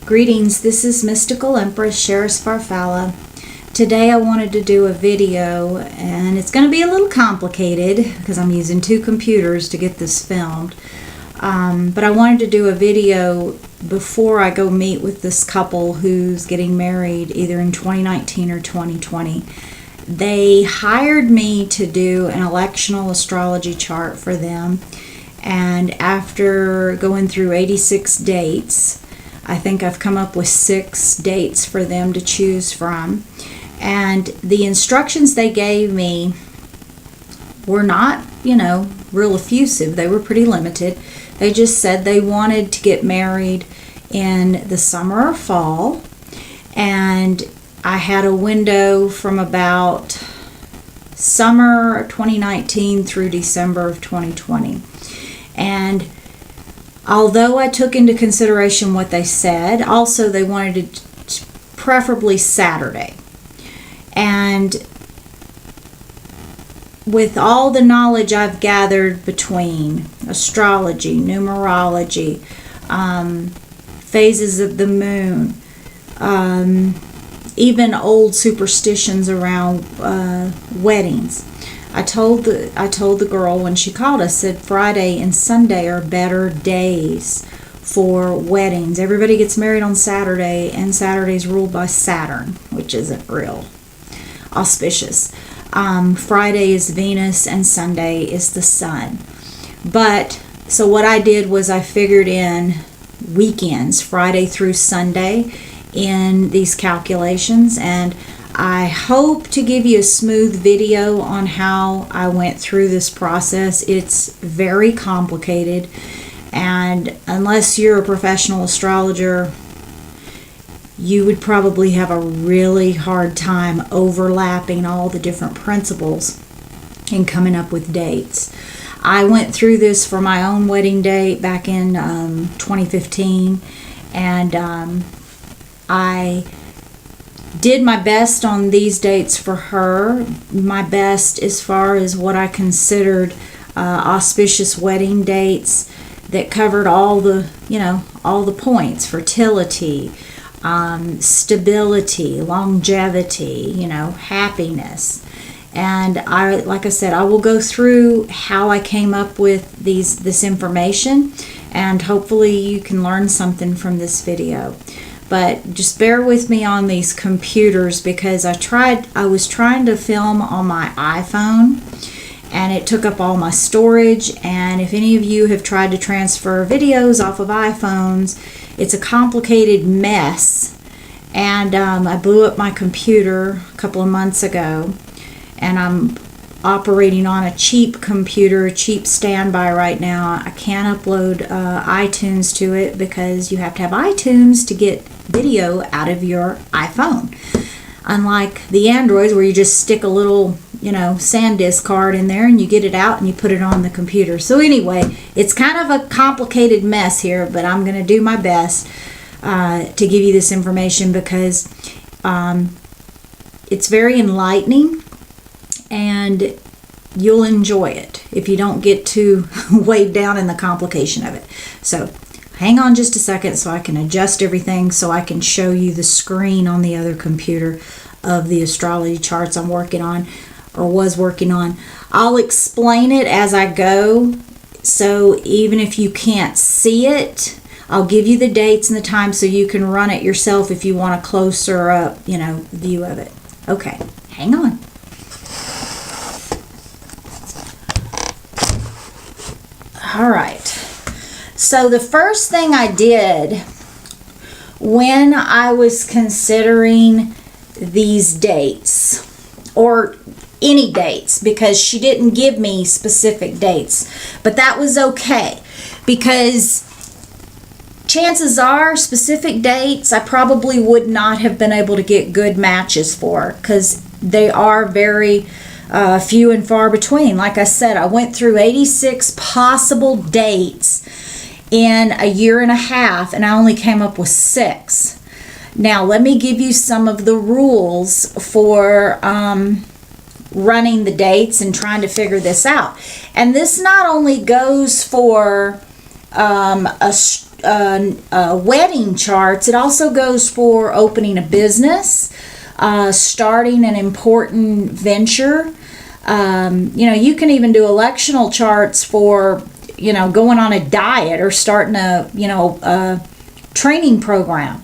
Greetings, this is Mystical Empress Sheris Farfalla. Today I wanted to do a video, and it's going to be a little complicated because I'm using two computers to get this filmed. But I wanted to do a video before I go meet with this couple who's getting married either in 2019 or 2020. They hired me to do an electional astrology chart for them, and after going through 86 dates, I think I've come up with 6 dates for them to choose from. And the instructions they gave me were not, real effusive. They were pretty limited. They just said they wanted to get married in the summer or fall. And I had a window from about summer 2019 through December of 2020. And although I took into consideration what they said, also they wanted it preferably Saturday. And with all the knowledge I've gathered between astrology, numerology, phases of the moon, even old superstitions around weddings, I told the girl when she called us, said Friday and Sunday are better days for weddings. Everybody gets married on Saturday, and Saturday's ruled by Saturn, which isn't real auspicious. Friday is Venus and Sunday is the Sun. But so what I did was I figured in weekends, Friday through Sunday, in these calculations, and I hope to give you a smooth video on how I went through this process. It's very complicated, and unless you're a professional astrologer, you would probably have a really hard time overlapping all the different principles and coming up with dates. I went through this for my own wedding date back in 2015, and I did my best on these dates for her, my best as far as what I considered auspicious wedding dates that covered all the points: fertility, stability, longevity, happiness. And like I said, I will go through how I came up with this information, and hopefully you can learn something from this video. But just bear with me on these computers, because I was trying to film on my iPhone, and it took up all my storage. And if any of you have tried to transfer videos off of iPhones, it's a complicated mess. And I blew up my computer a couple of months ago, and I'm operating on a cheap computer, a cheap standby right now. I can't upload iTunes to it because you have to have iTunes to get video out of your iPhone. Unlike the Androids, where you just stick a little SanDisk card in there and you get it out and you put it on the computer. So anyway, it's kind of a complicated mess here, but I'm going to do my best to give you this information, because it's very enlightening and you'll enjoy it if you don't get too weighed down in the complication of it. So hang on just a second so I can adjust everything, so I can show you the screen on the other computer of the astrology charts I'm working on, or was working on. I'll explain it as I go, so even if you can't see it, I'll give you the dates and the time so you can run it yourself if you want a closer up, view of it. Okay, hang on. All right. So the first thing I did when I was considering these dates, or any dates, because she didn't give me specific dates, but that was okay, because chances are specific dates I probably would not have been able to get good matches for, because they are very few and far between. Like I said, I went through 86 possible dates in a year and a half, and I only came up with 6. Now, let me give you some of the rules for running the dates and trying to figure this out. And this not only goes for wedding charts, it also goes for opening a business, starting an important venture. You can even do electional charts for, going on a diet or starting a training program.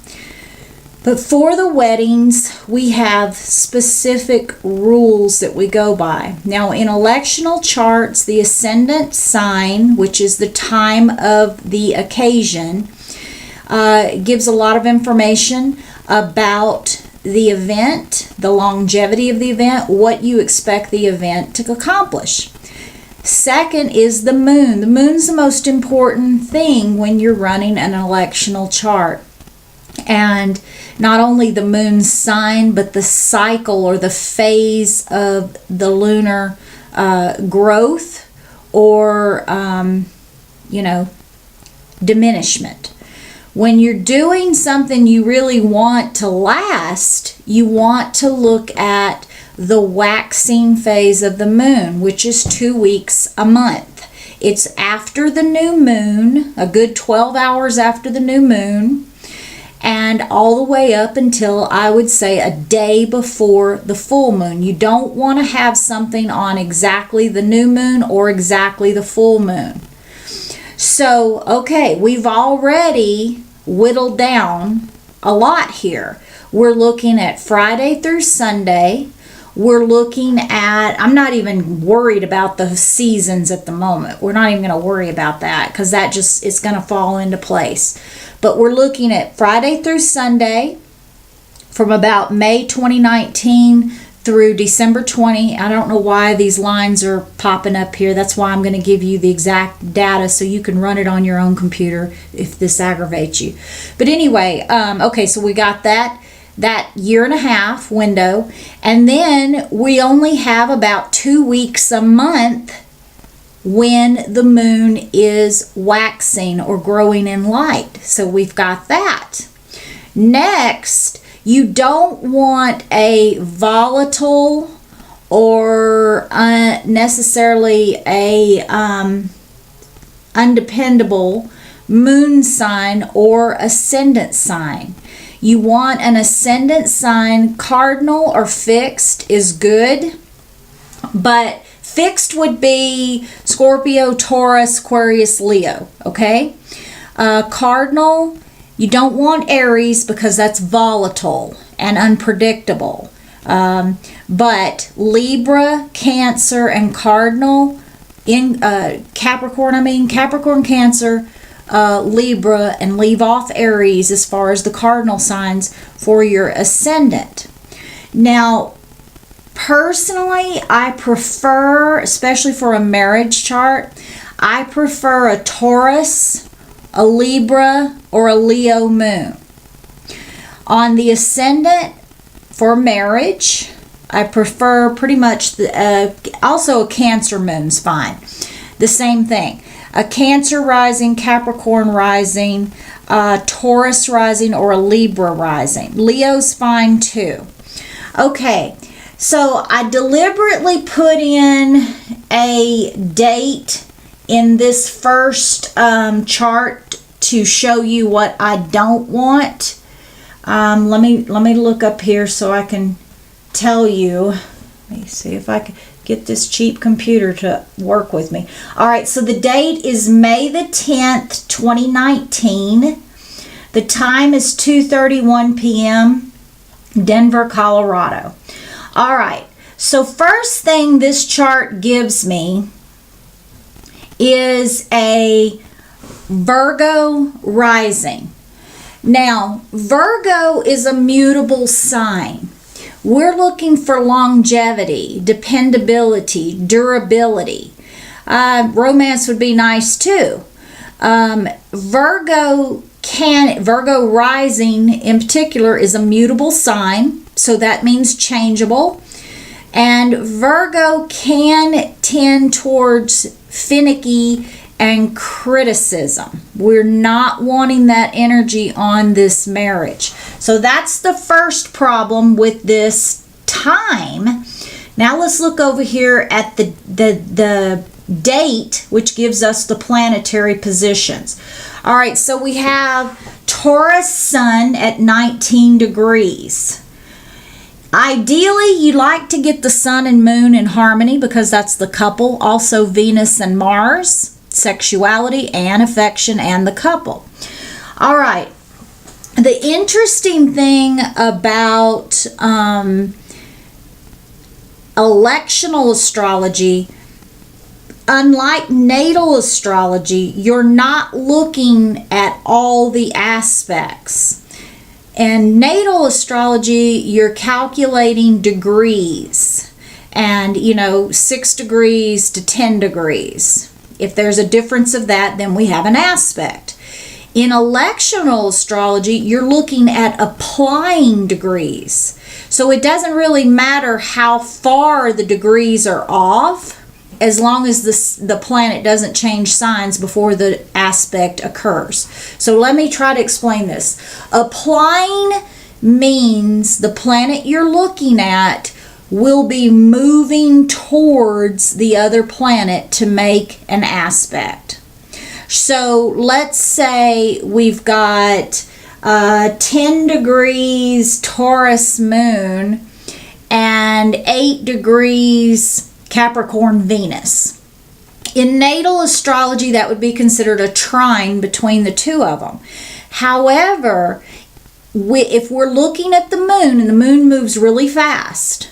But for the weddings, we have specific rules that we go by. Now, in electional charts, the ascendant sign, which is the time of the occasion, gives a lot of information about the event, the longevity of the event, what you expect the event to accomplish. Second is the moon. The moon's the most important thing when you're running an electional chart. And not only the moon's sign, but the cycle or the phase of the lunar growth or, diminishment. When you're doing something you really want to last, you want to look at the waxing phase of the moon, which is 2 weeks a month. It's after the new moon, a good 12 hours after the new moon, and all the way up until, I would say, a day before the full moon. You don't want to have something on exactly the new moon or exactly the full moon. So, okay, we've already whittled down a lot here. We're looking at Friday through Sunday. We're looking at, I'm not even worried about the seasons at the moment. We're not even going to worry about that because that just is going to fall into place. But we're looking at Friday through Sunday from about May 2019 through December 20. I don't know why these lines are popping up here. That's why I'm going to give you the exact data so you can run it on your own computer if this aggravates you. But anyway, okay, so we got that year and a half window, and then we only have about 2 weeks a month when the moon is waxing or growing in light. So we've got that. Next, you don't want a volatile or necessarily a undependable moon sign or ascendant sign. You want an ascendant sign. Cardinal or fixed is good, but fixed would be Scorpio, Taurus, Aquarius, Leo, okay? Cardinal, you don't want Aries because that's volatile and unpredictable. But Libra, Cancer, and Cardinal, Capricorn, Cancer, Libra, and leave off Aries as far as the cardinal signs for your ascendant. Now, personally, I prefer, especially for a marriage chart, I prefer a Taurus, a Libra, or a Leo moon. On the ascendant for marriage, I prefer pretty much, also a Cancer moon's fine. The same thing. A Cancer rising, Capricorn rising, Taurus rising, or a Libra rising. Leo's fine too. Okay, so I deliberately put in a date in this first chart to show you what I don't want. Let me look up here so I can tell you. Let me see if I can get this cheap computer to work with me. All right, so the date is May the 10th, 2019. The time is 2:31 p.m. Denver, Colorado. All right, so first thing this chart gives me is a Virgo rising. Now, Virgo is a mutable sign. We're looking for longevity, dependability, durability. Romance would be nice too. Virgo rising in particular is a mutable sign, so that means changeable. And Virgo can tend towards finicky and criticism. We're not wanting that energy on this marriage. So that's the first problem with this time. Now let's look over here at the date, which gives us the planetary positions. All right, so we have Taurus sun at 19 degrees. Ideally, you like to get the sun and moon in harmony because that's the couple. Also, Venus and Mars, sexuality and affection and the couple. All right. The interesting thing about electional astrology, unlike natal astrology, you're not looking at all the aspects. In natal astrology, you're calculating degrees and, 6 degrees to 10 degrees. If there's a difference of that, then we have an aspect. In electional astrology, you're looking at applying degrees. So it doesn't really matter how far the degrees are off, as long as the planet doesn't change signs before the aspect occurs. So let me try to explain this. Applying means the planet you're looking at will be moving towards the other planet to make an aspect. So let's say we've got 10 degrees Taurus moon and 8 degrees Capricorn Venus. In natal astrology, that would be considered a trine between the two of them. However, if we're looking at the moon, and the moon moves really fast,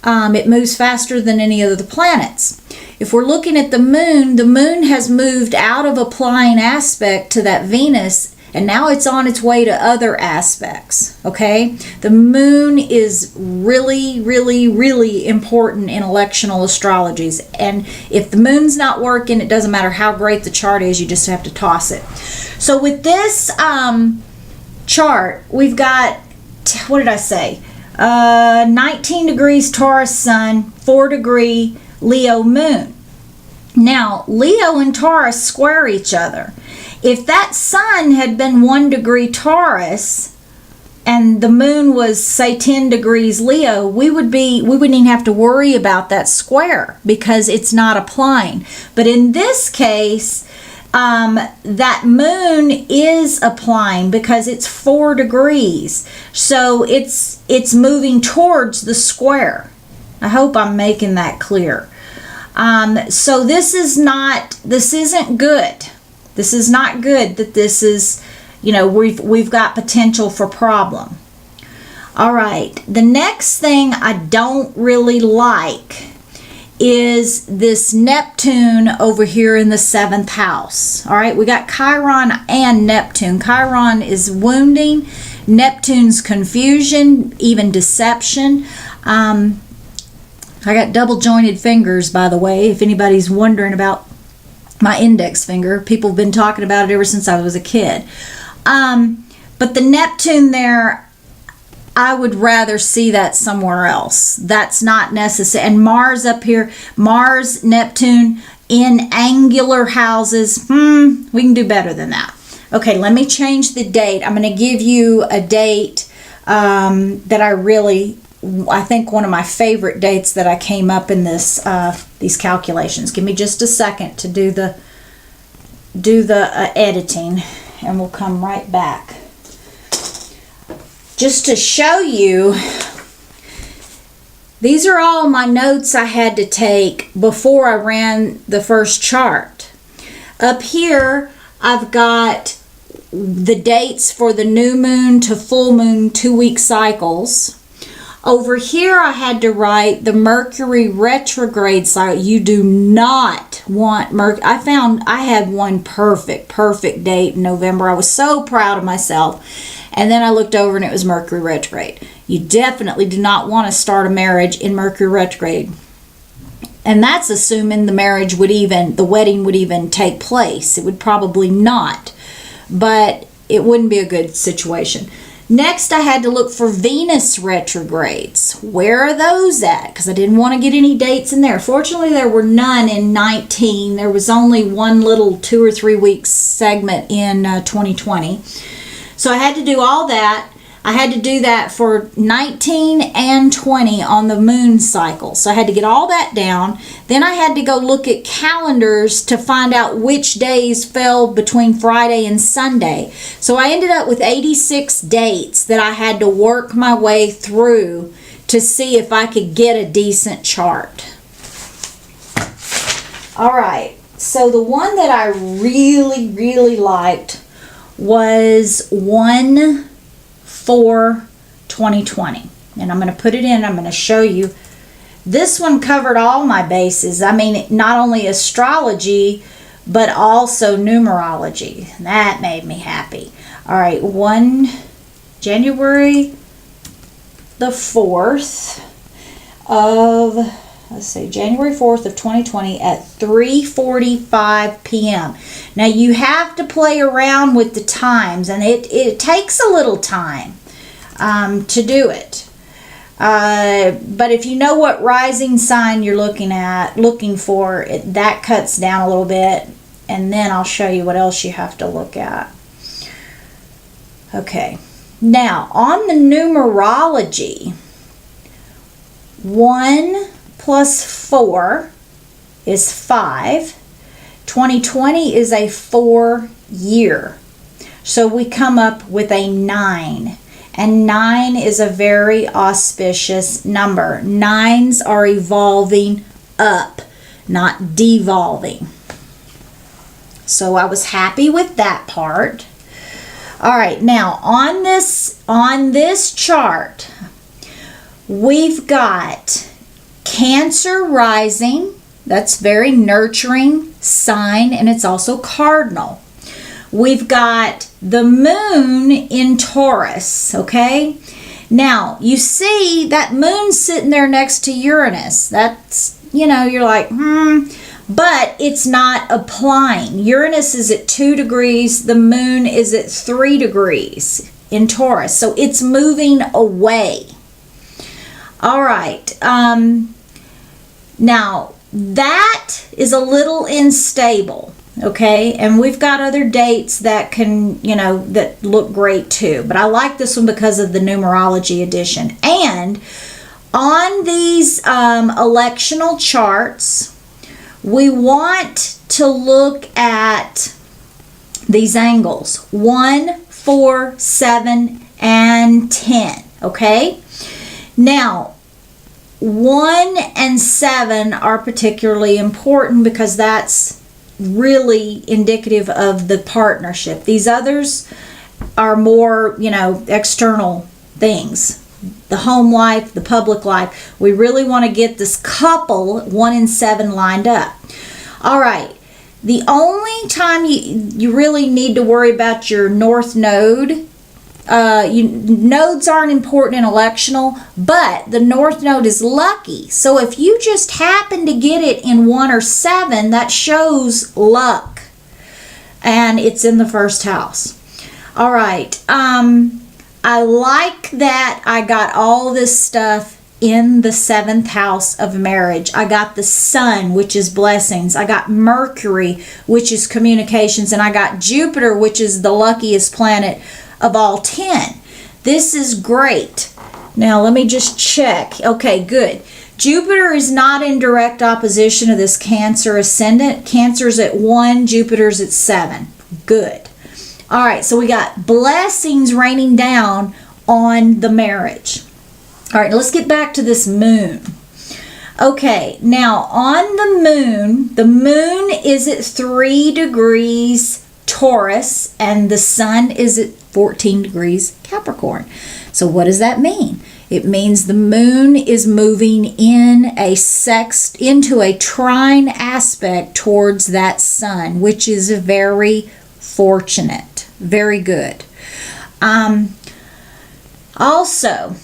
it moves faster than any of the planets. If we're looking at the moon has moved out of applying aspect to that Venus, and now it's on its way to other aspects, okay? The moon is really, really, really important in electional astrologies. And if the moon's not working, it doesn't matter how great the chart is, you just have to toss it. So with this chart, we've got, what did I say? 19 degrees Taurus sun, 4 degree Leo moon. Now, Leo and Taurus square each other. If that sun had been 1 degree Taurus and the moon was, say, 10 degrees Leo, we wouldn't even have to worry about that square because it's not applying. But in this case, that moon is applying because it's 4 degrees. So it's moving towards the square. I hope I'm making that clear. So this isn't good. This is not good that this is, we've got potential for problem. All right, the next thing I don't really like is this Neptune over here in the 7th house. All right, we got Chiron and Neptune. Chiron is wounding, Neptune's confusion, even deception. I got double jointed fingers, by the way, if anybody's wondering about my index finger. People have been talking about it ever since I was a kid. But the Neptune there, I would rather see that somewhere else. That's not necessary. And Mars up here, Mars, Neptune in angular houses, we can do better than that. Okay, let me change the date. I'm going to give you a date that I think one of my favorite dates that I came up in these calculations. Give me just a second to do the editing, and we'll come right back. Just to show you, these are all my notes I had to take before I ran the first chart. Up here, I've got the dates for the new moon to full moon 2-week cycles. Over here, I had to write the Mercury retrograde cycle. You do not want Mercury. I had one perfect date in November. I was so proud of myself. And then I looked over and it was Mercury retrograde. You definitely do not want to start a marriage in Mercury retrograde. And that's assuming the wedding would even take place. It would probably not. But it wouldn't be a good situation. Next, I had to look for Venus retrogrades. Where are those at? Because I didn't want to get any dates in there. Fortunately, there were none in 19. There was only one little 2 or 3 week segment in 2020. So I had to do all that. I had to do that for 19 and 20 on the moon cycle. So I had to get all that down. Then I had to go look at calendars to find out which days fell between Friday and Sunday. So I ended up with 86 dates that I had to work my way through to see if I could get a decent chart. All right. So the one that I really, really liked was 1/4/2020. And I'm going to put it in. I'm going to show you. This one covered all my bases. I mean, not only astrology, but also numerology. That made me happy. All right, January the 4th of, let's see, January 4th of 2020 at 3:45 p.m. Now you have to play around with the times, and it takes a little time to do it. But if you know what rising sign you're looking for, that cuts down a little bit, and then I'll show you what else you have to look at. Okay, now on the numerology, 1 plus 4 is 5. 2020 is a 4 year. So we come up with a 9. And 9 is a very auspicious number. 9s are evolving up, not devolving. So I was happy with that part. All right, now on this chart, we've got Cancer rising. That's very nurturing sign, and it's also cardinal. We've got the moon in Taurus, okay? Now, you see that moon sitting there next to Uranus. That's, you're like, but it's not applying. Uranus is at 2 degrees. The moon is at 3 degrees in Taurus. So it's moving away. All right. Now, that is a little unstable. Okay, and we've got other dates that can, that look great too. But I like this one because of the numerology edition. And on these electional charts, we want to look at these angles, 1, 4, 7, and 10. Okay, now 1 and 7 are particularly important because that's really indicative of the partnership. These others are more, external things. The home life, the public life. We really want to get this couple, 1 and 7, lined up. All right. The only time you really need to worry about your north node, nodes aren't important in electional, but the north node is lucky. So if you just happen to get it in 1 or 7, that shows luck, and it's in the first house. All right, I like that I got all this stuff in the 7th house of marriage. I got the sun, which is blessings. I got Mercury, which is communications, and I got Jupiter, which is the luckiest planet of all 10. This is great. Now let me just check. Okay, good. Jupiter is not in direct opposition to this Cancer ascendant. Cancer's at 1, Jupiter's at 7. Good. All right, so we got blessings raining down on the marriage. All right, let's get back to this moon. Okay, now on the moon is at 3 degrees Taurus, and the sun is at 14 degrees Capricorn. So what does that mean? It means the moon is moving into a trine aspect towards that sun, which is very fortunate. Very good. Also,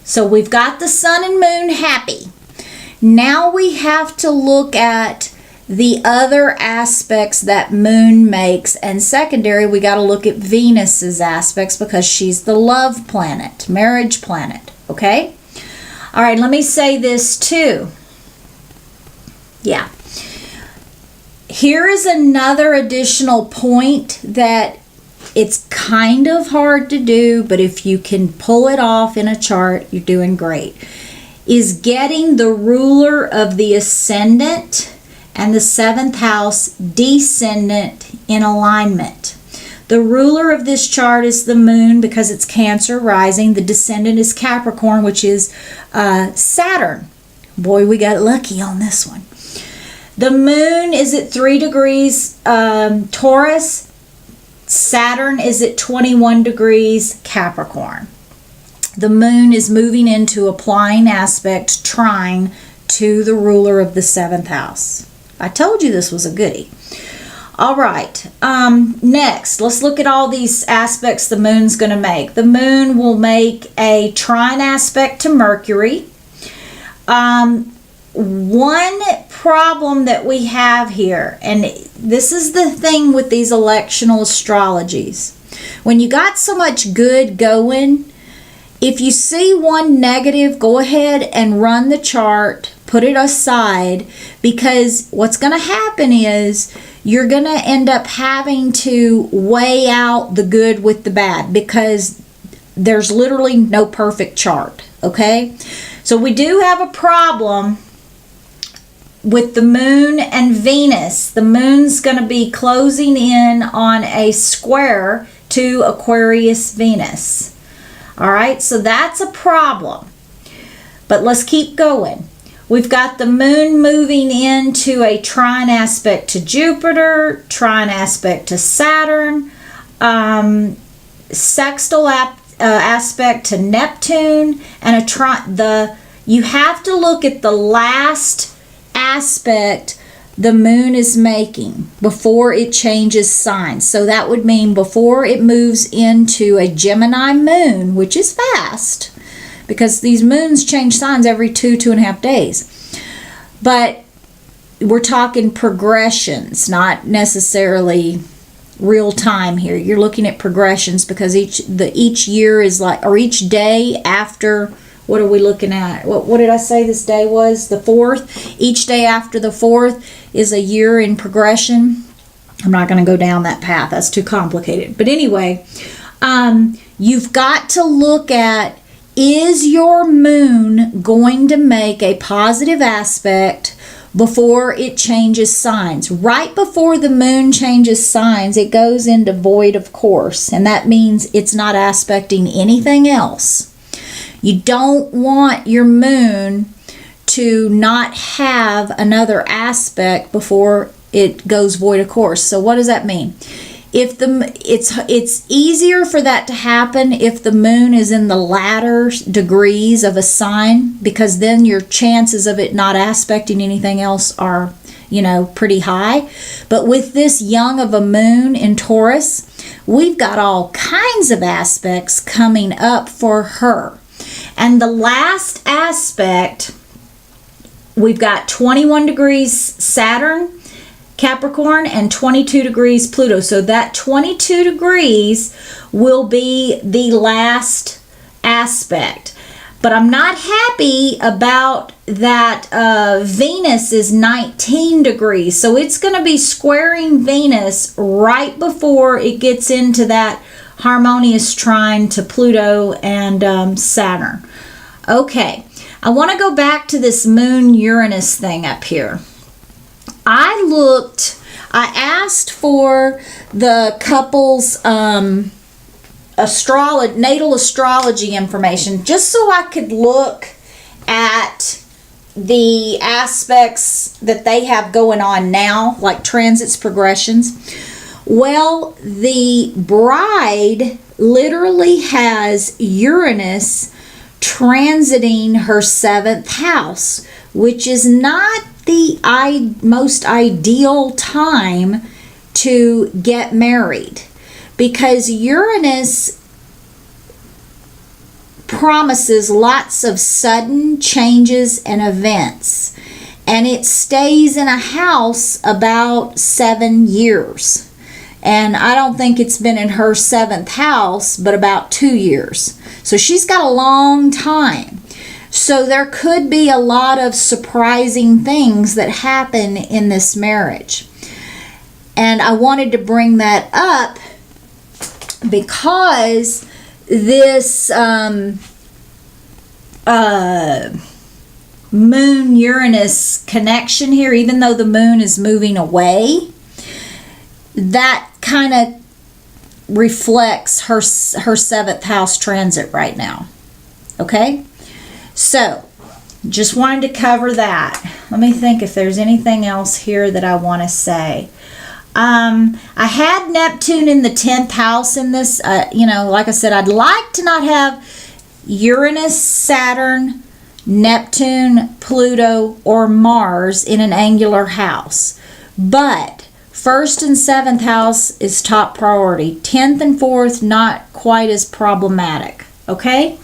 so we've got the sun and moon happy. Now we have to look at the other aspects that moon makes, and secondary, we got to look at Venus's aspects because she's the love planet, marriage planet, okay? All right, let me say this too. Yeah. Here is another additional point that It's kind of hard to do, but if you can pull it off in a chart, you're doing great. Is getting the ruler of the ascendant and the 7th house descendant in alignment. The ruler of this chart is the moon because it's Cancer rising. The descendant is Capricorn, which is Saturn. Boy, we got lucky on this one. The moon is at 3 degrees Taurus. Saturn is at 21 degrees Capricorn. The moon is moving into applying aspect, trine to the ruler of the 7th house. I told you this was a goodie. All right, next, let's look at all these aspects the moon's going to make. The moon will make a trine aspect to Mercury. One problem that we have here, and this is the thing with these electional astrologies. When you got so much good going, if you see one negative, go ahead and run the chart, put it aside, because what's going to happen is you're going to end up having to weigh out the good with the bad, because there's literally no perfect chart, okay? So we do have a problem with the moon and Venus. The moon's going to be closing in on a square to Aquarius Venus. All right, so that's a problem. But let's keep going. We've got the moon moving into a trine aspect to Jupiter, trine aspect to Saturn, sextile aspect to Neptune, and you have to look at the last aspect the moon is making before it changes signs. So that would mean before it moves into a Gemini moon, which is fast, because these moons change signs every 2.5 days. But we're talking progressions, not necessarily real time here. You're looking at progressions because each year is like, or each day after, what are we looking at? What did I say this day was? The 4th. Each day after the 4th is a year in progression. I'm not going to go down that path. That's too complicated. But anyway, you've got to look at, is your moon going to make a positive aspect before it changes signs? Right before the moon changes signs, it goes into void of course, and that means it's not aspecting anything else. You don't want your moon to not have another aspect before it goes void of course. So what does that mean? If it's easier for that to happen if the moon is in the latter degrees of a sign, because then your chances of it not aspecting anything else are, pretty high. But with this young of a moon in Taurus, we've got all kinds of aspects coming up for her. And the last aspect, we've got 21 degrees Saturn, Capricorn, and 22 degrees Pluto. So that 22 degrees will be the last aspect. But I'm not happy about that Venus is 19 degrees. So it's going to be squaring Venus right before it gets into that harmonious trine to Pluto and Saturn. Okay, I want to go back to this Moon Uranus thing up here. I asked for the couple's natal astrology information just so I could look at the aspects that they have going on now, like transits, progressions. Well, the bride literally has Uranus transiting her 7th house, which is not the most ideal time to get married, because Uranus promises lots of sudden changes and events, and it stays in a house about 7 years. And I don't think it's been in her 7th house, but about 2 years. So she's got a long time. So there could be a lot of surprising things that happen in this marriage. And I wanted to bring that up because this Moon Uranus connection here, even though the moon is moving away, that kind of reflects her 7th house transit right now. Okay, so just wanted to cover that. Let me think if there's anything else here that I want to say. I had Neptune in the 10th house in this. Like I said, I'd like to not have Uranus, Saturn, Neptune, Pluto, or Mars in an angular house. But 1st and 7th house is top priority. 10th and 4th, not quite as problematic. Okay?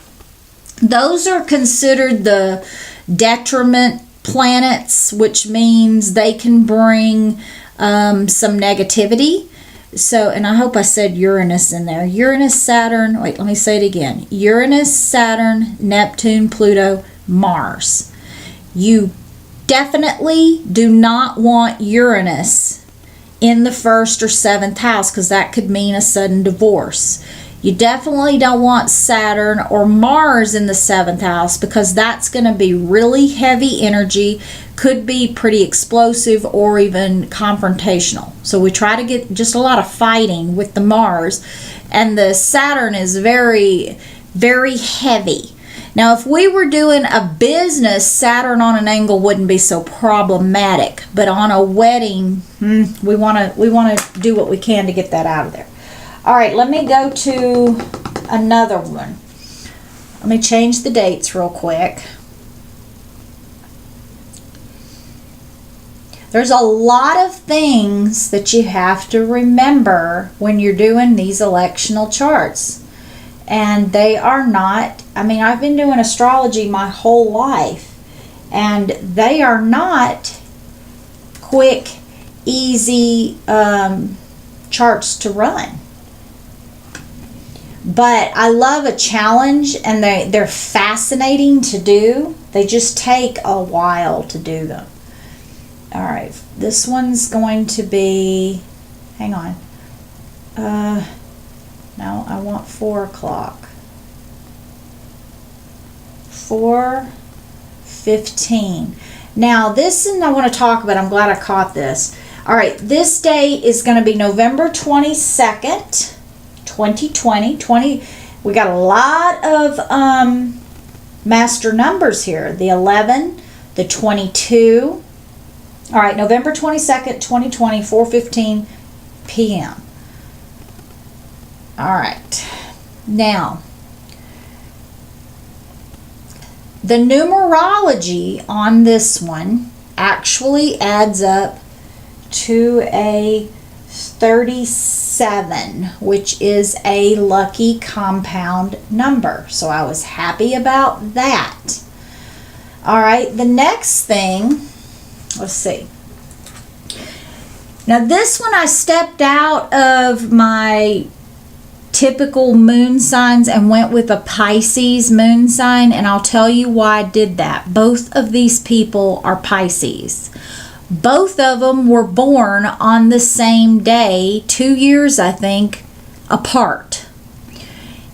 Those are considered the detriment planets, which means they can bring some negativity. So, and I hope I said Uranus in there. Uranus, Saturn, wait, let me say it again. Uranus, Saturn, Neptune, Pluto, Mars. You definitely do not want Uranus in the 1st or 7th house, because that could mean a sudden divorce. You definitely don't want Saturn or Mars in the 7th house, because that's going to be really heavy energy, could be pretty explosive or even confrontational. So we try to get just a lot of fighting with the Mars, and the Saturn is very, very heavy. Now, if we were doing a business, Saturn on an angle wouldn't be so problematic, but on a wedding, we want to do what we can to get that out of there. All right, let me go to another one. Let me change the dates real quick. There's a lot of things that you have to remember when you're doing these electional charts. And they are not, I've been doing astrology my whole life, and they are not quick, easy charts to run. But I love a challenge, and they're fascinating to do. They just take a while to do them. All right, this one's going to be, hang on. No, I want 4 o'clock. 4:15. Now, this is I want to talk about. I'm glad I caught this. All right, this date is going to be November 22nd, 2020. We got a lot of master numbers here. The 11, the 22. All right, November 22nd, 2020, 4:15 p.m. All right, now the numerology on this one actually adds up to a 37, which is a lucky compound number. So I was happy about that. All right, the next thing, let's see. Now this one I stepped out of my typical moon signs and went with a Pisces moon sign, and I'll tell you why I did that. Both of these people are Pisces. Both of them were born on the same day, 2 years I think apart,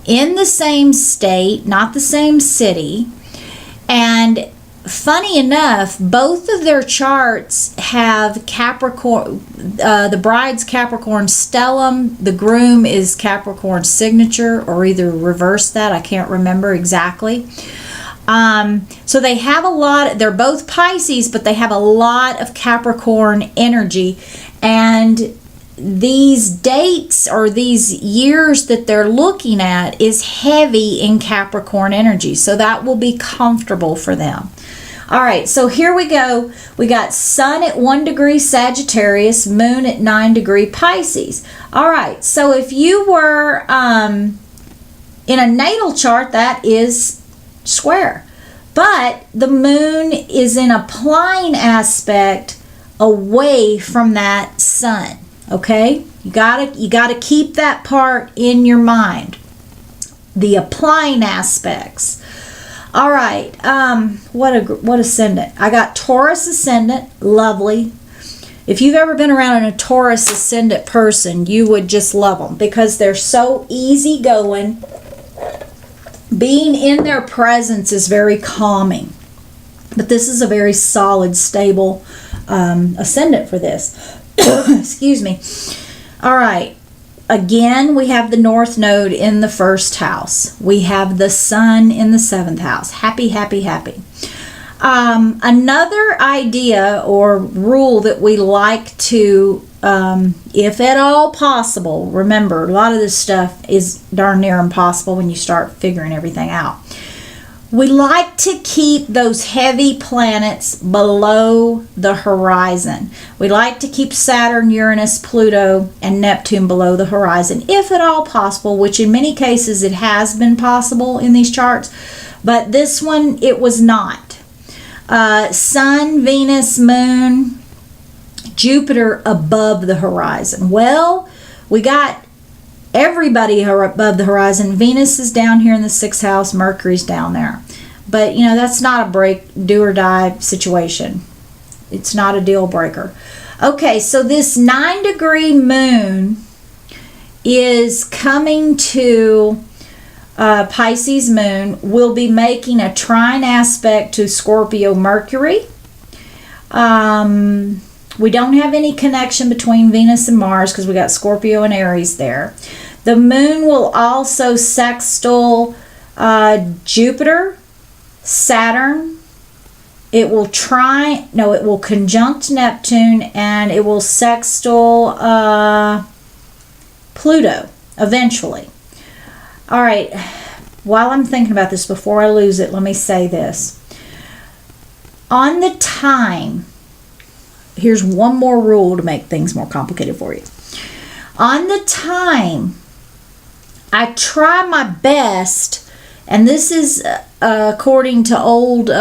in the same state, not the same city. And funny enough, both of their charts have Capricorn, the bride's Capricorn stellium, the groom is Capricorn signature, or either reverse that, I can't remember exactly. So they have a lot, they're both Pisces, but they have a lot of Capricorn energy, and these dates or these years that they're looking at is heavy in Capricorn energy, so that will be comfortable for them. All right, so here we go. We got Sun at 1 degree Sagittarius, Moon at 9 degree Pisces. All right, so if you were in a natal chart, that is square. But the Moon is in a pline aspect away from that Sun, okay? You gotta keep that part in your mind. The applying aspects. All right, what ascendant? I got Taurus ascendant, lovely. If you've ever been around a Taurus ascendant person, you would just love them because they're so easygoing. Being in their presence is very calming. But this is a very solid, stable ascendant for this. Excuse me. All right. Again, we have the North Node in the first house. We have the Sun in the 7th house. Happy, happy, happy. Another idea or rule that we like to, if at all possible, remember, a lot of this stuff is darn near impossible when you start figuring everything out. We like to keep those heavy planets below the horizon. We like to keep Saturn, Uranus, Pluto, and Neptune below the horizon, if at all possible, which in many cases it has been possible in these charts, but this one it was not. Sun, Venus, Moon, Jupiter above the horizon. Well, we got everybody above the horizon. Venus is down here in the 6th house. Mercury's down there. But, you know, that's not a do or die situation. It's not a deal breaker. Okay, so this 9-degree moon is coming to Pisces moon. Will be making a trine aspect to Scorpio Mercury. We don't have any connection between Venus and Mars because we got Scorpio and Aries there. The moon will also sextile Jupiter, Saturn. It will conjunct Neptune, and it will sextile Pluto eventually. All right, while I'm thinking about this, before I lose it, let me say this. On the time, here's one more rule to make things more complicated for you. On the time, I try my best, and this is according to old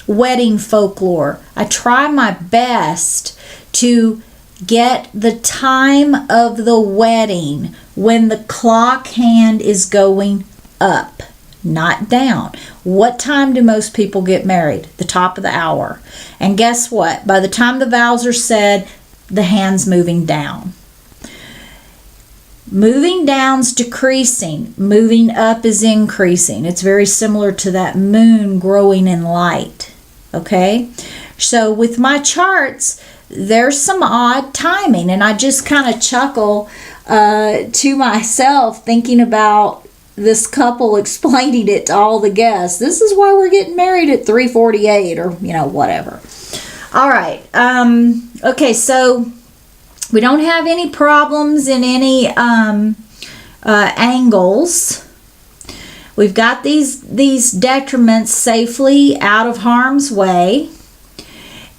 wedding folklore, I try my best to get the time of the wedding when the clock hand is going up, not down. What time do most people get married? The top of the hour. And guess what? By the time the vows are said, the hand's moving down. Moving down's decreasing. Moving up is increasing. It's very similar to that moon growing in light. Okay? So with my charts, there's some odd timing, and I just kind of chuckle to myself thinking about this couple explaining it to all the guests. This is why we're getting married at 3:48, or whatever. All right. Okay, so we don't have any problems in any angles. We've got these detriments safely out of harm's way.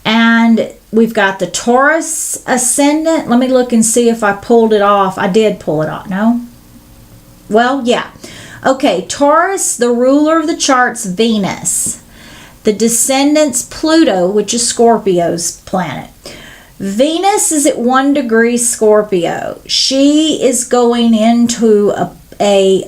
And we've got the Taurus ascendant. Let me look and see if I pulled it off. I did pull it off. No? Well, yeah. Okay, Taurus, the ruler of the chart's Venus. The descendant's Pluto, which is Scorpio's planet. Venus is at 1 degree Scorpio. She is going into a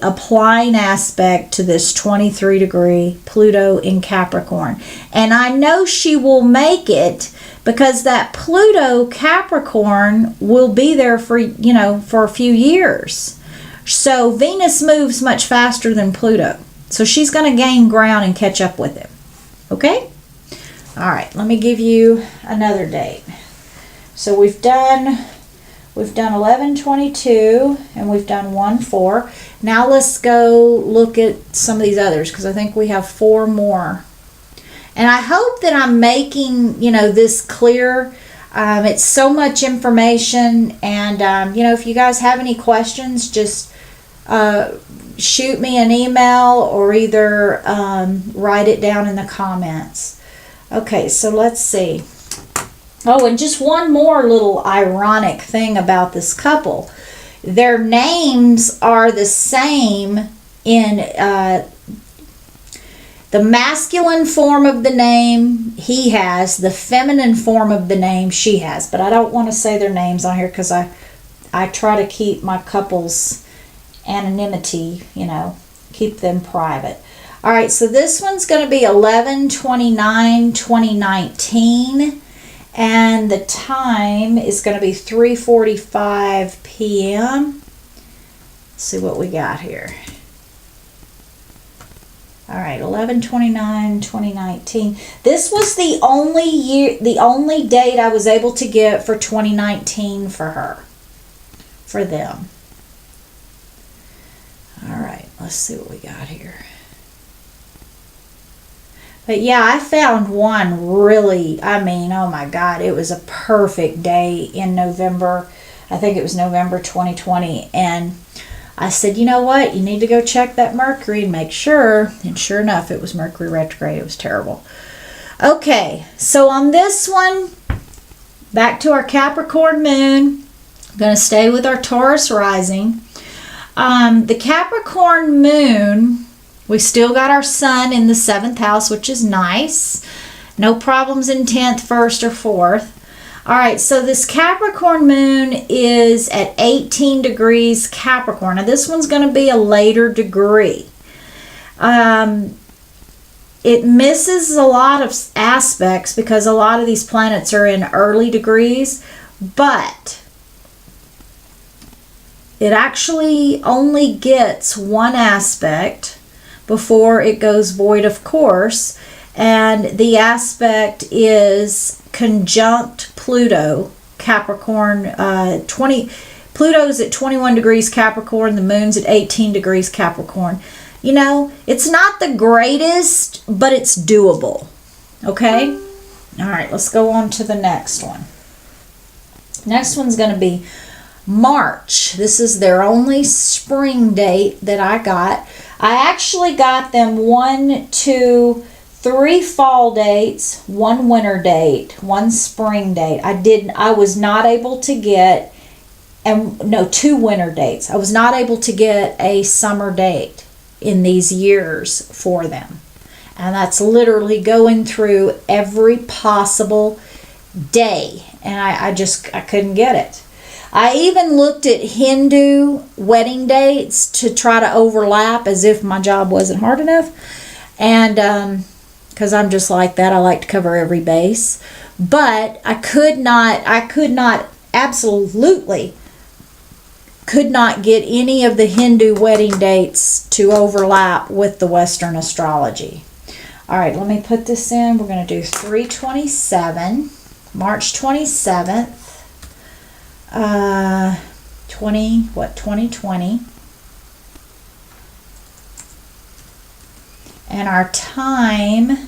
applying aspect to this 23 degree Pluto in Capricorn. And I know she will make it because that Pluto Capricorn will be there for a few years. So Venus moves much faster than Pluto. So she's going to gain ground and catch up with it. Okay? All right, let me give you another date. So we've done 11/22 and we've done 1/4. Now let's go look at some of these others because I think we have 4 more. And I hope that I'm making this clear. It's so much information, and if you guys have any questions, just shoot me an email or either write it down in the comments. Okay, so let's see. Oh, and just one more little ironic thing about this couple. Their names are the same in the masculine form of the name he has, the feminine form of the name she has. But I don't want to say their names on here because I try to keep my couples' anonymity, keep them private. All right, so this one's going to be 11/29/2019. And the time is going to be 3:45 p.m. Let's see what we got here. All right, 11/29/2019. This was the only date I was able to get for 2019 for her, for them. All right, let's see what we got here. But yeah, I found one really, I mean, oh my God, it was a perfect day in November. I think it was November 2020. And I said, you know what? You need to go check that Mercury and make sure. And sure enough, it was Mercury retrograde. It was terrible. Okay, so on this one, back to our Capricorn moon. I'm going to stay with our Taurus rising. The Capricorn moon, we still got our sun in the 7th house, which is nice. No problems in 10th, 1st, or 4th. All right, so this Capricorn moon is at 18 degrees Capricorn. Now, this one's going to be a later degree. It misses a lot of aspects because a lot of these planets are in early degrees, but it actually only gets one aspect before it goes void of course, and the aspect is conjunct Pluto, Capricorn. Pluto's at 21 degrees Capricorn, the moon's at 18 degrees Capricorn. You know, it's not the greatest, but it's doable. Okay? All right, let's go on to the next one. Next one's going to be March. This is their only spring date that I got. I actually got them 1, 2, 3 fall dates, 1 winter date, 1 spring date. I was not able to get, 2 winter dates. I was not able to get a summer date in these years for them. And that's literally going through every possible day. And I couldn't get it. I even looked at Hindu wedding dates to try to overlap as if my job wasn't hard enough. And because I'm just like that, I like to cover every base. But absolutely could not get any of the Hindu wedding dates to overlap with the Western astrology. All right, let me put this in. We're going to do 3/27, March 27th. 2020, and our time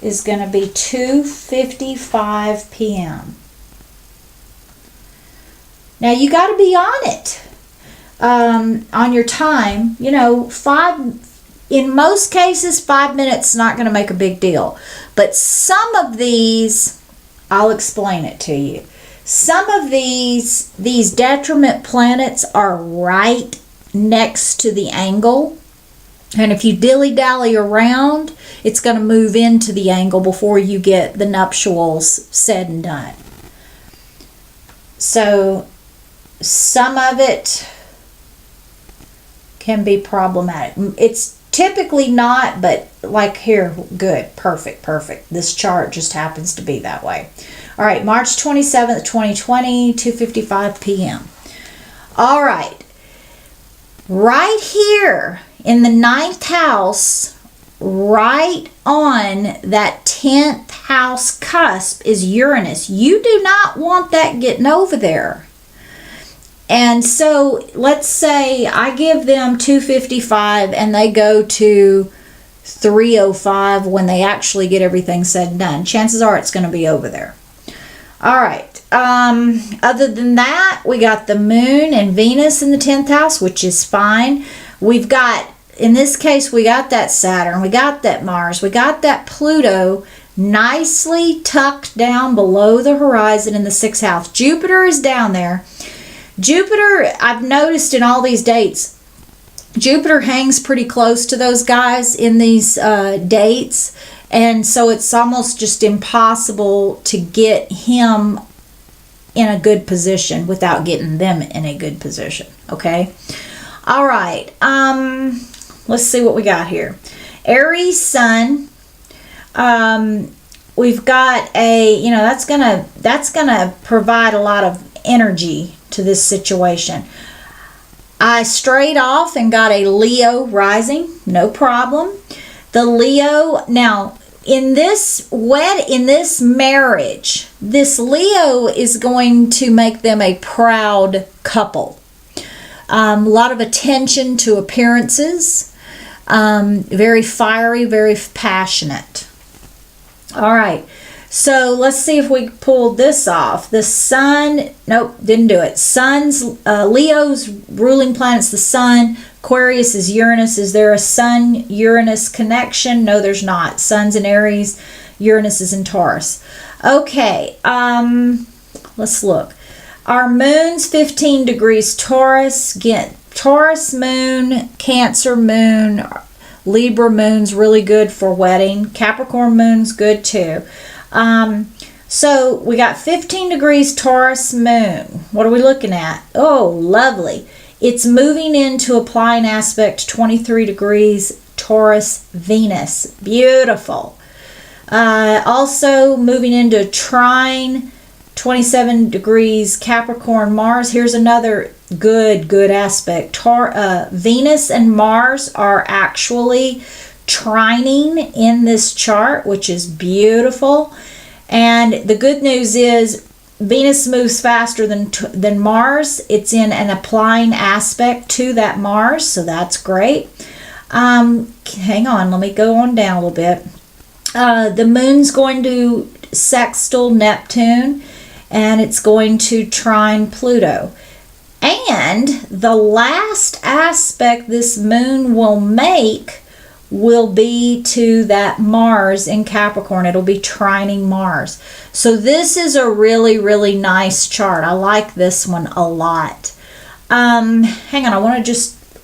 is going to be 2:55 p.m. Now you got to be on it on your time. You know, in most cases 5 minutes is not going to make a big deal, but some of these, I'll explain it to you. Some of these detriment planets are right next to the angle. And if you dilly-dally around, it's going to move into the angle before you get the nuptials said and done. So some of it can be problematic. It's typically not, but like here, good, perfect. This chart just happens to be that way. All right, March 27th, 2020, 2:55 p.m. All right. Right here in the 9th house, right on that 10th house cusp is Uranus. You do not want that getting over there. And so let's say I give them 2:55 and they go to 3:05 when they actually get everything said and done. Chances are it's going to be over there. All right. Other than that, we got the moon and Venus in the 10th house, which is fine. We've got, in this case, we got that Saturn, we got that Mars, we got that Pluto nicely tucked down below the horizon in the 6th house. Jupiter is down there. Jupiter, I've noticed in all these dates, Jupiter hangs pretty close to those guys in these dates. And so it's almost just impossible to get him in a good position without getting them in a good position. Okay. All right. Let's see what we got here. Aries sun. we've got a, that's gonna provide a lot of energy to this situation. I strayed off and got a Leo rising, no problem. The Leo, now in this marriage, this Leo is going to make them a proud couple. A lot of attention to appearances, very fiery, very passionate. All right, so let's see if we pulled this off. The sun, nope, didn't do it. Leo's ruling planet's the sun. Aquarius is Uranus. Is there a sun-Uranus connection? No, there's not. Sun's in Aries, Uranus is in Taurus. Okay, let's look. Our moon's 15 degrees Taurus. Again, Taurus moon, Cancer moon, Libra moon's really good for wedding. Capricorn moon's good too. So we got 15 degrees Taurus moon. What are we looking at? Oh, lovely. It's moving into applying aspect 23 degrees Taurus Venus. Beautiful. Also moving into trine 27 degrees Capricorn Mars. Here's another good aspect. Venus and Mars are actually trining in this chart, which is beautiful. And the good news is Venus moves faster than Mars. It's in an applying aspect to that Mars, so that's great. Hang on, let me go on down a little bit. The moon's going to sextile Neptune, and it's going to trine Pluto. And the last aspect this moon will make will be to that Mars in Capricorn. It'll be trining Mars. So this is a really nice chart. I like this one a lot. Hang on,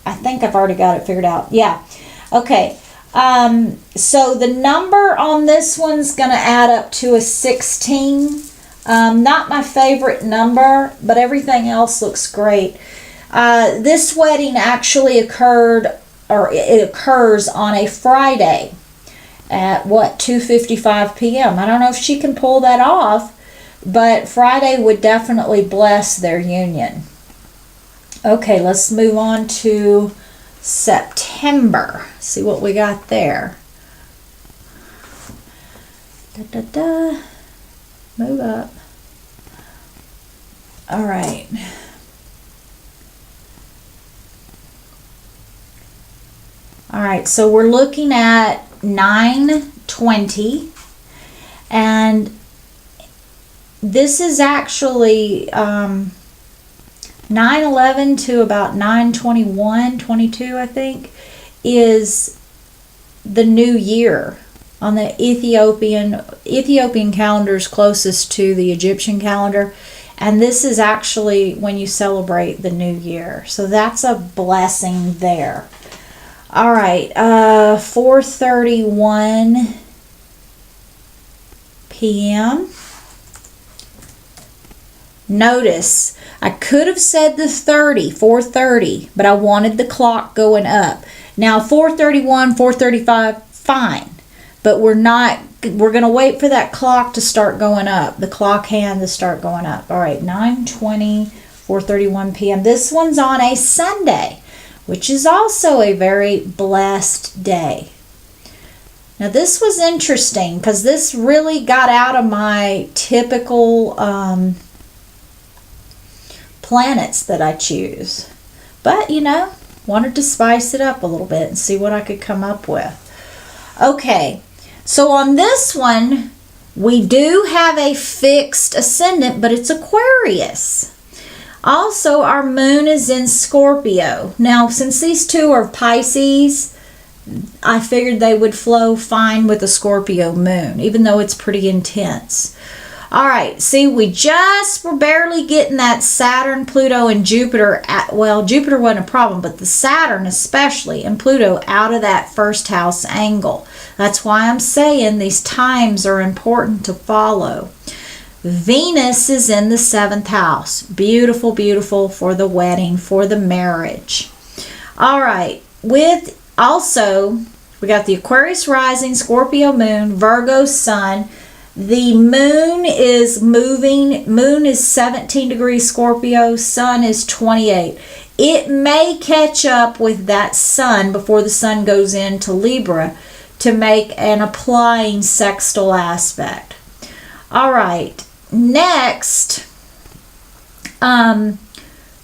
I think I've already got it figured out. Yeah. Okay. So the number on this one's going to add up to a 16. Not my favorite number, but everything else looks great. This wedding actually it occurs on a Friday at 2:55 p.m. I don't know if she can pull that off, but Friday would definitely bless their union. Okay, let's move on to September. See what we got there. Move up. All right. All right, so we're looking at 9/20, and this is actually 9/11 to about 9/21, 22, I think, is the new year on the Ethiopian calendar is closest to the Egyptian calendar, and this is actually when you celebrate the new year. So that's a blessing there. All right, 4:31 p.m. Notice, I could have said the 4:30, but I wanted the clock going up. Now 4:31, 4:35, fine. But we're going to wait for that clock to start going up, the clock hand to start going up. All right, 9:20, 4:31 p.m. This one's on a Sunday, which is also a very blessed day. Now this was interesting because this really got out of my typical planets that I choose. But, wanted to spice it up a little bit and see what I could come up with. Okay, so on this one, we do have a fixed ascendant, but it's Aquarius. Also, our moon is in Scorpio. Now, since these two are Pisces, I figured they would flow fine with the Scorpio moon, even though it's pretty intense. All right, see, we just were barely getting that Saturn, Pluto, and Jupiter, Jupiter wasn't a problem, but the Saturn especially, and Pluto out of that first house angle. That's why I'm saying these times are important to follow. Venus is in the 7th house. Beautiful, beautiful for the wedding, for the marriage. All right, we got the Aquarius rising, Scorpio moon, Virgo sun, The moon is moving. Moon is 17 degrees Scorpio. Sun is 28. It may catch up with that sun before the sun goes into Libra to make an applying sextile aspect. All right. Next,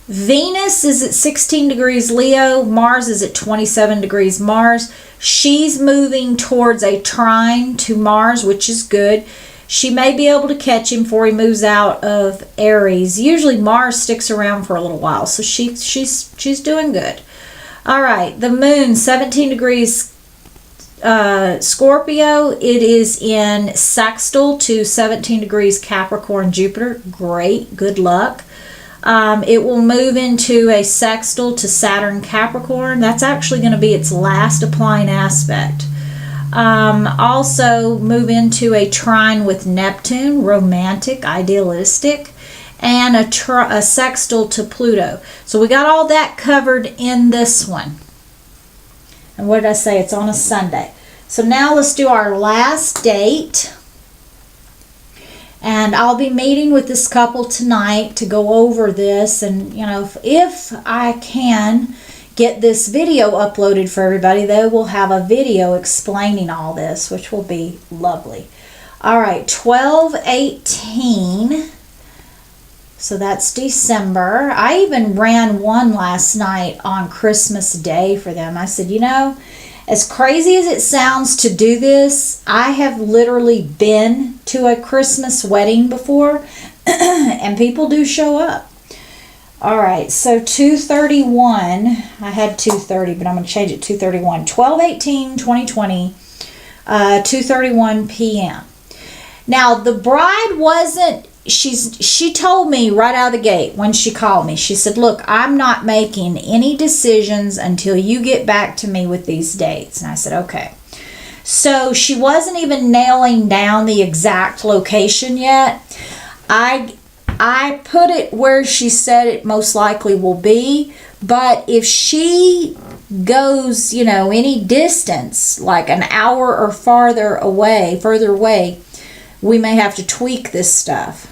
Venus is at 16 degrees Leo. Mars is at 27 degrees Mars. She's moving towards a trine to Mars, which is good. She may be able to catch him before he moves out of Aries. Usually Mars sticks around for a little while, so she's doing good. All right, the moon, 17 degrees Scorpio. It is in sextile to 17 degrees Capricorn Jupiter. Great, good luck. It will move into a sextile to Saturn Capricorn. That's actually going to be its last applying aspect. Also move into a trine with Neptune, romantic, idealistic, and a sextile to Pluto. So we got all that covered in this one. And what did I say? It's on a Sunday. So now let's do our last date. And I'll be meeting with this couple tonight to go over this. And, you know, if I can get this video uploaded for everybody, they will have a video explaining all this, which will be lovely. All right, 12/18. So that's December. I even ran one last night on Christmas Day for them. I said, you know, as crazy as it sounds to do this, I have literally been to a Christmas wedding before, and people do show up. All right, so 2/31, I had 2:30, but I'm going to change it, 2/31, 12/18/2020, 2:31 p.m. Now, the bride wasn't, she told me right out of the gate when she called me, she said, look, I'm not making any decisions until you get back to me with these dates. And I said, okay. So she wasn't even nailing down the exact location yet. I put it where she said it most likely will be, but if she goes, you know, any distance, like an hour or further away, we may have to tweak this stuff.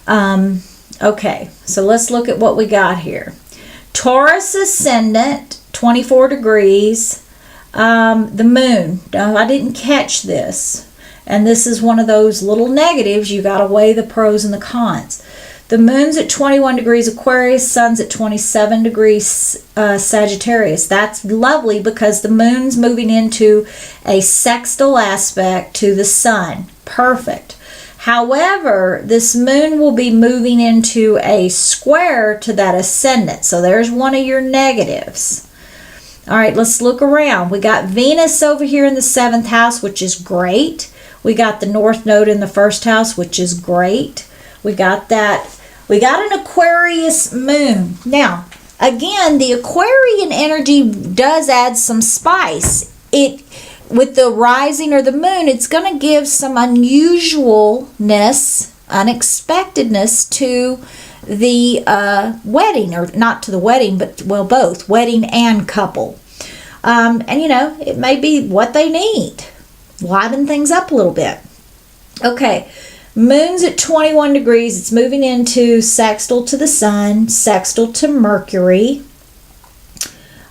Okay, so let's look at what we got here. Taurus ascendant, 24 degrees. The moon, I didn't catch this. And this is one of those little negatives. You got to weigh the pros and the cons. The moon's at 21 degrees Aquarius, sun's at 27 degrees Sagittarius. That's lovely because the moon's moving into a sextile aspect to the sun. Perfect. However, this moon will be moving into a square to that ascendant. So there's one of your negatives. All right, let's look around. We got Venus over here in the 7th house, which is great. We got the North Node in the 1st house, which is great. We got that. We got an Aquarius moon. Now, again, the Aquarian energy does add some spice. With the rising or the moon, it's going to give some unusualness, unexpectedness to the wedding, or not to the wedding, but, well, both, wedding and couple. And, you know, it may be what they need. Liven things up a little bit. Okay, moon's at 21 degrees. It's moving into sextile to the sun, sextile to Mercury,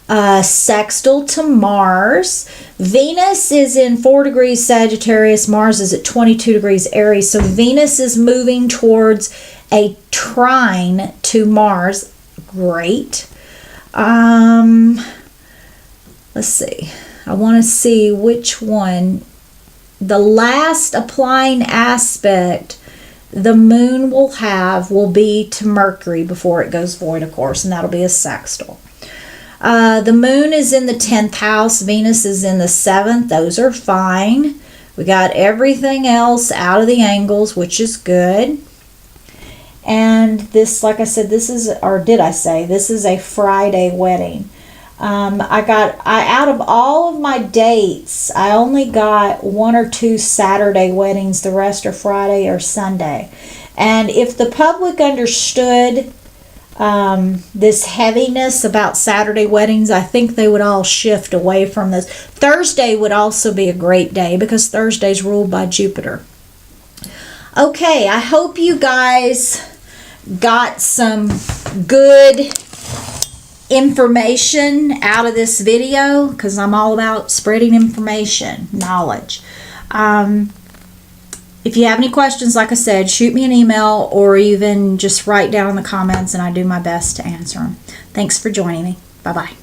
sextile to Mars. Venus is in 4 degrees Sagittarius. Mars is at 22 degrees Aries. So Venus is moving towards a trine to Mars. Great. Let's see. I want to see which one. The last applying aspect the moon will be to Mercury before it goes void, of course, and that'll be a sextile. The moon is in the 10th house. Venus is in the 7th. Those are fine. We got everything else out of the angles, which is good. And this, like I said, this is a Friday wedding. Out of all of my dates, I only got 1 or 2 Saturday weddings. The rest are Friday or Sunday. And if the public understood this heaviness about Saturday weddings, I think they would all shift away from this. Thursday would also be a great day because Thursday's ruled by Jupiter. Okay, I hope you guys got some good information out of this video, because I'm all about spreading information, knowledge. If you have any questions, like I said, shoot me an email or even just write down in the comments and I do my best to answer them. Thanks for joining me. Bye-bye.